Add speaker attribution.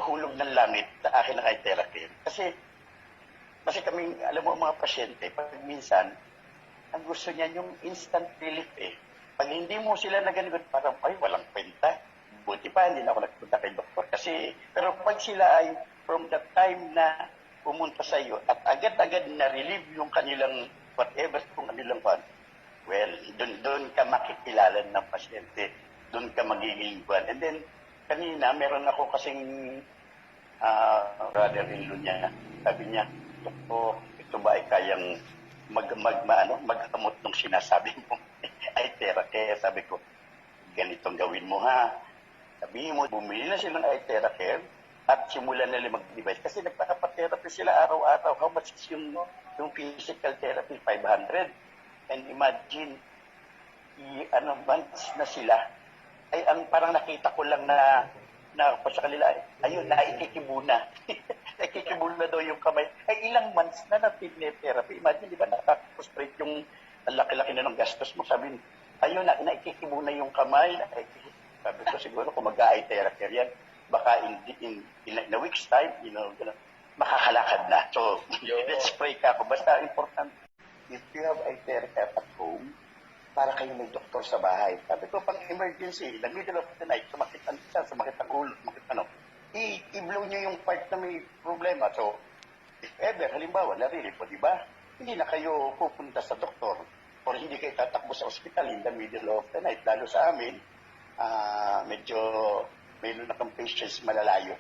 Speaker 1: mahulog ng langit sa akin na kay Theracare. Kasi kaming, alam mo, mga pasyente, pag minsan, ang gusto niya yung instant relief eh. Pag hindi mo sila nagagot, parang, ay, walang kwenta. Buti pa, hindi na ako nagpunta kay doktor. Pero pag sila ay, from the time na pumunta sa iyo, at agad-agad na relieve yung kanilang whatever kung kanilang one, well, doon ka makikilala ng pasyente. Doon ka magiging one. And then, kanina, meron ako kasing brother-in-law niya. Sabi niya, Doktor, ito ba ay kayang magkamot nung sinasabi mo? Ay, Theracare. Sabi ko, ganitong gawin mo ha. Sabihin mo, bumili na silang ay Theracare at simulan nila mag-device. Kasi nagpapatherapy sila araw-araw. How much is yung physical therapy? 500. And imagine, months na sila. Ay, parang nakita ko lang na pa sa kanila, ayun, naikikibuna. Nakikibuna daw yung kamay. Ay, ilang months na therapy. Imagine, di ba, nakaka-frustrate yung laki-laki na ng gastos mo. Sabi, ayun, naikikibuna yung kamay. Sabi ko, siguro kung mag-eye therapy yan, baka in a week's time, makakalakad na. So, let's pray ka ako. Basta important, if you have eye therapy at home, para kayo may doktor sa bahay. Sabi ko, pang emergency, in the middle of the night, sumakit ang isa, sumakit ang ulo, sumakit i-blow nyo yung part na may problema. So, if ever, halimbawa, narili po, di ba? Hindi na kayo pupunta sa doktor or hindi kayo tatakbo sa ospital in the middle of the night. Lalo sa amin, medyo mayroon na kang patients malalayo.